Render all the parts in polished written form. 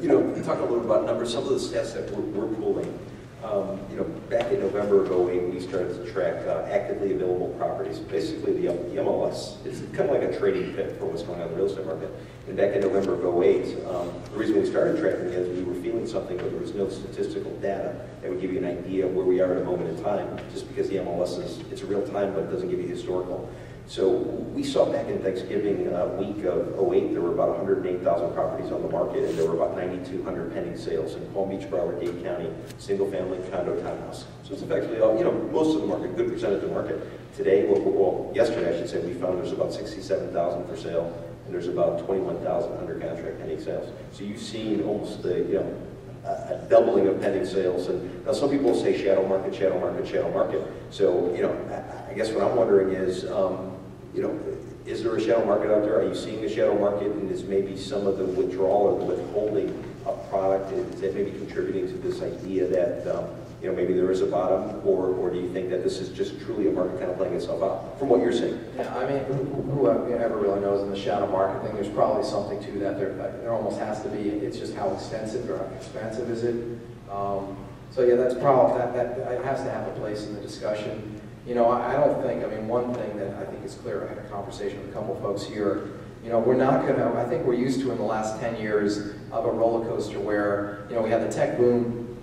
talk a little about numbers. Some of the stats that we're pulling. Back in November of 2008, we started to track actively available properties. Basically, the MLS is kind of like a trading pit for what's going on in the real estate market. And back in November of 2008, the reason we started tracking it is we were feeling something, but there was no statistical data that would give you an idea of where we are at a moment in time, just because the MLS it's real time, but it doesn't give you historical. So we saw back in Thanksgiving week of 2008, there were about 108,000 properties on the market, and there were about 9,200 pending sales in Palm Beach, Broward, Dade County, single-family, condo, townhouse. So it's effectively all, most of the market, good percentage of the market. Today, well, yesterday I should say, we found there's about 67,000 for sale, and there's about 21,000 under contract pending sales. So you've seen almost a doubling of pending sales. And now some people will say shadow market, shadow market, shadow market. So, I guess what I'm wondering is, is there a shadow market out there? Are you seeing a shadow market, and is maybe some of the withdrawal or the withholding of product, is that maybe contributing to this idea that maybe there is a bottom, or do you think that this is just truly a market kind of playing itself out, from what you're seeing? Yeah, I mean, whoever really knows in the shadow market thing, there's probably something to that. There almost has to be. It's just how extensive or expensive is it? So yeah, that's probably, that has to have a place in the discussion. I don't think, one thing that I think is clear, I had a conversation with a couple folks here, we're not going to, I think we're used to in the last 10 years of a roller coaster where, we had the tech boom,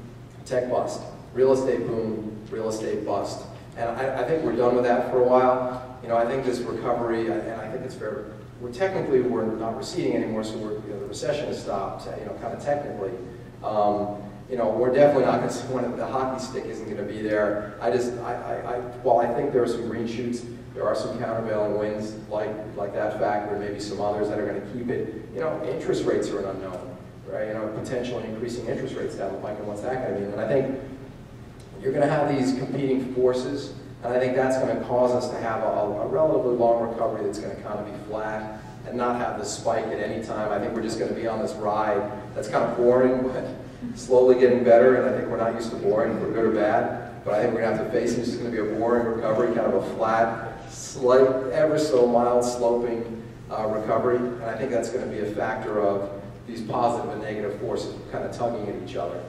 tech bust, real estate boom, real estate bust. And I think we're done with that for a while. I think this recovery, and I think it's fair, we're not receding anymore, so the recession has stopped, kind of technically. We're definitely not going to see when the hockey stick isn't going to be there. While I think there are some green shoots, there are some countervailing winds like that factor, and maybe some others that are going to keep it. Interest rates are an unknown, right? Potentially increasing interest rates down the pike, and what's that going to mean? And I think you're going to have these competing forces, and I think that's going to cause us to have a relatively long recovery that's going to kind of be flat and not have the spike at any time. I think we're just going to be on this ride that's kind of boring, but slowly getting better, and I think we're not used to boring, for good or bad, but I think we're going to have to face it. It's going to be a boring recovery, kind of a flat, slight, ever so mild sloping recovery, and I think that's going to be a factor of these positive and negative forces kind of tugging at each other.